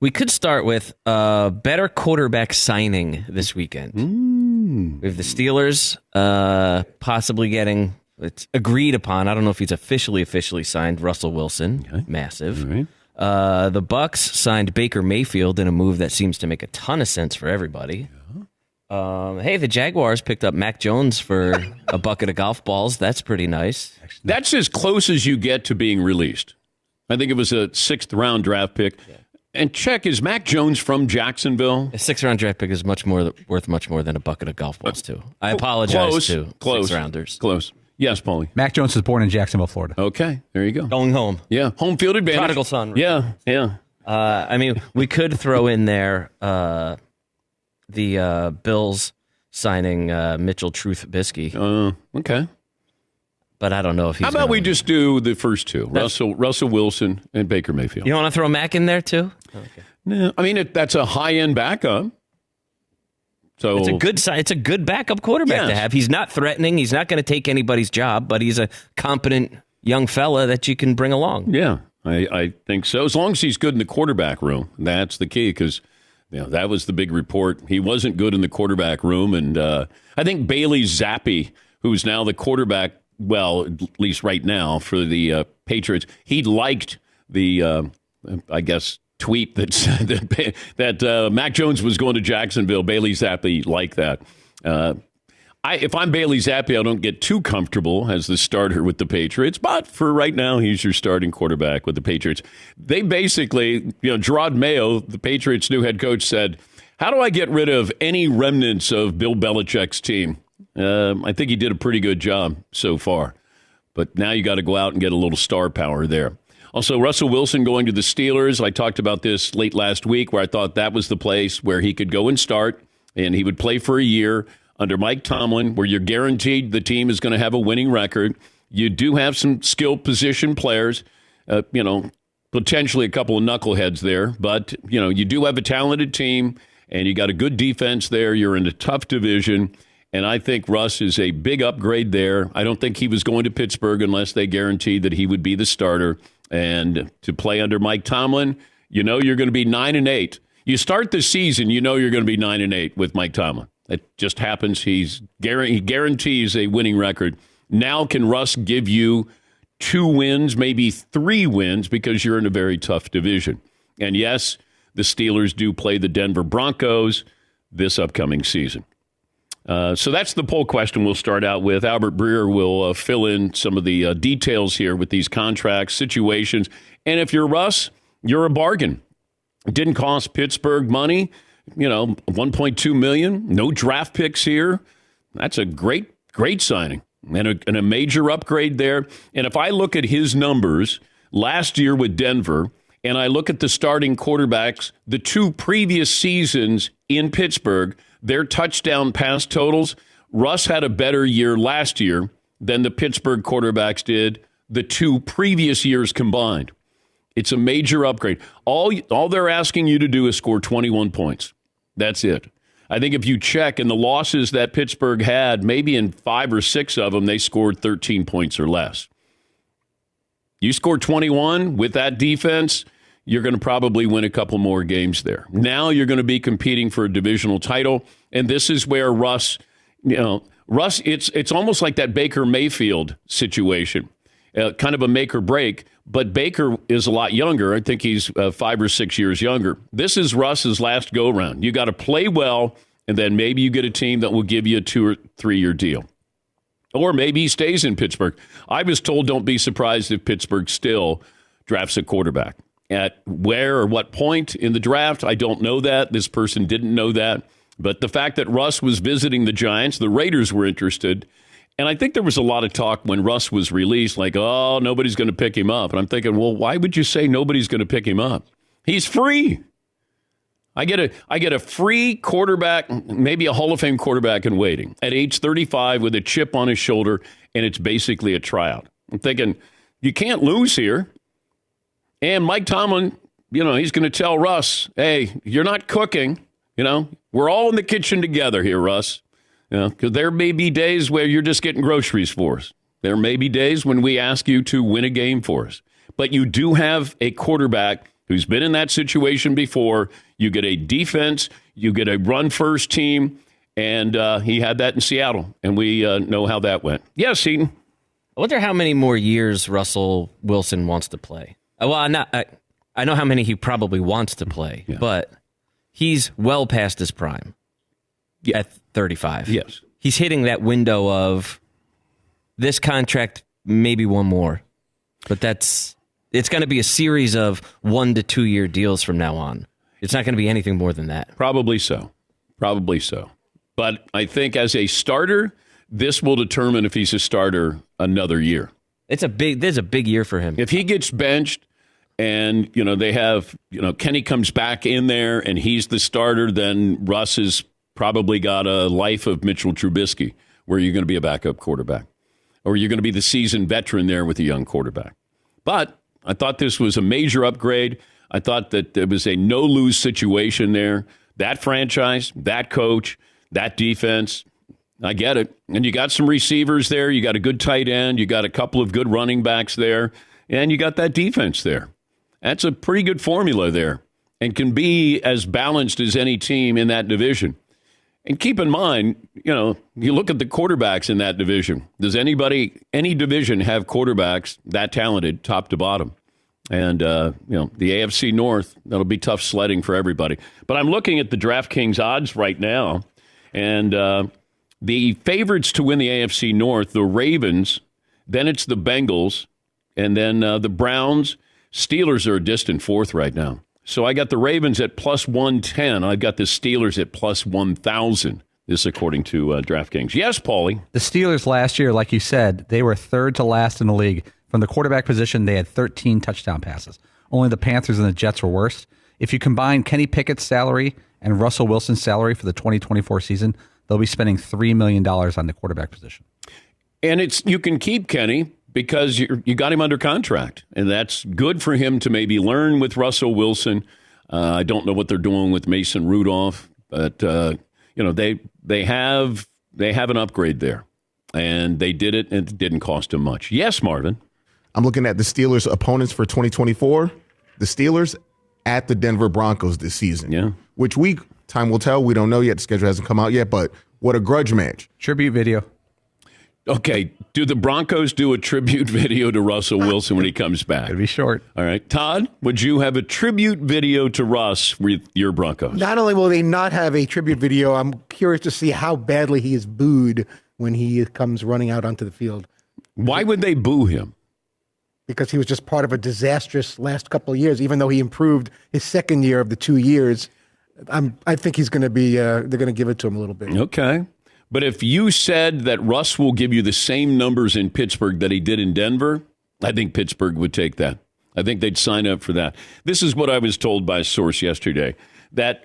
We could start with a better quarterback signing this weekend. We have the Steelers possibly getting, it's agreed upon. I don't know if he's officially signed, Russell Wilson. Okay. Massive. Right. The Bucks signed Baker Mayfield in a move that seems to make a ton of sense for everybody. Yeah. Hey, the Jaguars picked up Mac Jones for a bucket of golf balls. That's pretty nice. That's as close as you get to being released. I think it was a 6th-round draft pick. Yeah. And check, is Mac Jones from Jacksonville? A 6th-round draft pick is worth much more than a bucket of golf balls, too. I apologize to 6-rounders. Close. Yes, Paulie. Mac Jones was born in Jacksonville, Florida. Okay, there you go. Going home. Yeah, home field advantage. Prodigal son. Yeah. I mean, we could throw in there the Bills signing Mitchell Trubisky. Okay. But I don't know if he's. How about we just do the first two, Russell Wilson and Baker Mayfield? You want to throw Mac in there too? Okay. No, I mean that's a high-end backup. So it's a good backup quarterback to have. He's not threatening. He's not going to take anybody's job, but he's a competent young fella that you can bring along. Yeah, I think so. As long as he's good in the quarterback room, that's the key. Because that was the big report. He wasn't good in the quarterback room, and I think Bailey Zappi, who's now the quarterback. Well, at least right now for the Patriots, he liked the, I guess, tweet that said that Mac Jones was going to Jacksonville. Bailey Zappi liked that. If I'm Bailey Zappi, I don't get too comfortable as the starter with the Patriots. But for right now, he's your starting quarterback with the Patriots. They basically, Gerard Mayo, the Patriots' new head coach, said, "How do I get rid of any remnants of Bill Belichick's team?" I think he did a pretty good job so far. But now you got to go out and get a little star power there. Also, Russell Wilson going to the Steelers. I talked about this late last week where I thought that was the place where he could go and start, and he would play for a year under Mike Tomlin, where you're guaranteed the team is going to have a winning record. You do have some skilled position players, potentially a couple of knuckleheads there. But, you do have a talented team, and you got a good defense there. You're in a tough division. And I think Russ is a big upgrade there. I don't think he was going to Pittsburgh unless they guaranteed that he would be the starter. And to play under Mike Tomlin, you're going to be 9-8. You start the season, you're going to be 9-8 with Mike Tomlin. It just happens. He guarantees a winning record. Now can Russ give you 2 wins, maybe 3 wins, because you're in a very tough division. And yes, the Steelers do play the Denver Broncos this upcoming season. So that's the poll question we'll start out with. Albert Breer will fill in some of the details here with these contracts, situations. And if you're Russ, you're a bargain. It didn't cost Pittsburgh money, $1.2 million. No draft picks here. That's a great signing and a major upgrade there. And if I look at his numbers last year with Denver, and I look at the starting quarterbacks, the 2 previous seasons in Pittsburgh, their touchdown pass totals, Russ had a better year last year than the Pittsburgh quarterbacks did the 2 previous years combined. It's a major upgrade. All they're asking you to do is score 21 points. That's it. I think if you check in the losses that Pittsburgh had, maybe in 5 or 6 of them, they scored 13 points or less. You score 21 with that defense, you're going to probably win a couple more games there. Now you're going to be competing for a divisional title, and this is where Russ, it's almost like that Baker Mayfield situation, kind of a make or break, but Baker is a lot younger. I think he's 5 or 6 years younger. This is Russ's last go-round. You got to play well, and then maybe you get a team that will give you a 2 or 3 year deal. Or maybe he stays in Pittsburgh. I was told don't be surprised if Pittsburgh still drafts a quarterback. At where or what point in the draft, I don't know that. This person didn't know that. But the fact that Russ was visiting the Giants, the Raiders were interested. And I think there was a lot of talk when Russ was released, like, oh, nobody's going to pick him up. And I'm thinking, well, why would you say nobody's going to pick him up? He's free. I get a free quarterback, maybe a Hall of Fame quarterback in waiting at age 35 with a chip on his shoulder, and it's basically a tryout. I'm thinking, you can't lose here. And Mike Tomlin, he's going to tell Russ, hey, you're not cooking. We're all in the kitchen together here, Russ. Because there may be days where you're just getting groceries for us. There may be days when we ask you to win a game for us. But you do have a quarterback who's been in that situation before. You get a defense, you get a run-first team, and he had that in Seattle, and we know how that went. Yes, Eaton? I wonder how many more years Russell Wilson wants to play. Well, I know how many he probably wants to play, but he's well past his prime at 35. Yes. He's hitting that window of this contract, maybe one more. But it's going to be a series of 1 to 2 year deals from now on. It's not going to be anything more than that. Probably so. But I think as a starter, this will determine if he's a starter another year. There's a big year for him. If he gets benched and, they have, Kenny comes back in there and he's the starter, then Russ has probably got a life of Mitchell Trubisky where you're going to be a backup quarterback. Or you're going to be the seasoned veteran there with a young quarterback. But I thought this was a major upgrade. I thought that there was a no-lose situation there. That franchise, that coach, that defense, I get it. And you got some receivers there. You got a good tight end. You got a couple of good running backs there. And you got that defense there. That's a pretty good formula there and can be as balanced as any team in that division. And keep in mind, you look at the quarterbacks in that division. Does any division have quarterbacks that talented top to bottom? And, the AFC North, that'll be tough sledding for everybody. But I'm looking at the DraftKings odds right now. And the favorites to win the AFC North, the Ravens, then it's the Bengals, and then the Browns. Steelers are a distant fourth right now. So I got the Ravens at plus 110. I've got the Steelers at plus 1,000. This according to DraftKings. Yes, Paulie. The Steelers last year, like you said, they were third to last in the league. From the quarterback position, they had 13 touchdown passes. Only the Panthers and the Jets were worse. If you combine Kenny Pickett's salary and Russell Wilson's salary for the 2024 season, they'll be spending $3 million on the quarterback position. And you can keep Kenny because you got him under contract, and that's good for him to maybe learn with Russell Wilson. I don't know what they're doing with Mason Rudolph, but they have an upgrade there, and they did it, and it didn't cost him much. Yes, Marvin. I'm looking at the Steelers' opponents for 2024. The Steelers at the Denver Broncos this season. Yeah. Which week? Time will tell. We don't know yet. The schedule hasn't come out yet, but what a grudge match. Tribute video. Okay, do the Broncos do a tribute video to Russell Wilson when he comes back? It'll be short. All right. Todd, would you have a tribute video to Russ with your Broncos? Not only will they not have a tribute video, I'm curious to see how badly he is booed when he comes running out onto the field. Why would they boo him? Because he was just part of a disastrous last couple of years, even though he improved his second year of the 2 years. I think he's going to be, they're going to give it to him a little bit. Okay. But if you said that Russ will give you the same numbers in Pittsburgh that he did in Denver, I think Pittsburgh would take that. I think they'd sign up for that. This is what I was told by a source yesterday, that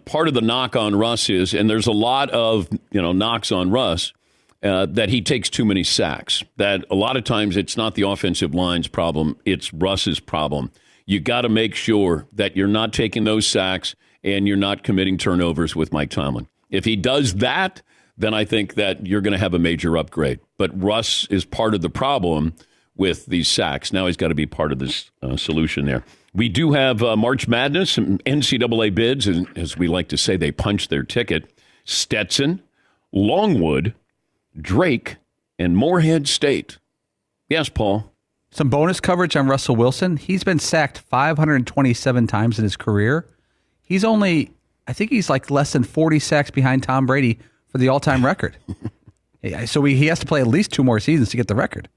part of the knock on Russ is, and there's a lot of knocks on Russ, that he takes too many sacks. That a lot of times it's not the offensive line's problem, it's Russ's problem. You got to make sure that you're not taking those sacks and you're not committing turnovers with Mike Tomlin. If he does that, then I think that you're going to have a major upgrade. But Russ is part of the problem with these sacks. Now he's got to be part of this solution there. We do have March Madness, some NCAA bids, and as we like to say, they punched their ticket. Stetson, Longwood, Drake, and Morehead State. Yes, Paul. Some bonus coverage on Russell Wilson. He's been sacked 527 times in his career. He's like less than 40 sacks behind Tom Brady for the all-time record. So he has to play at least 2 more seasons to get the record.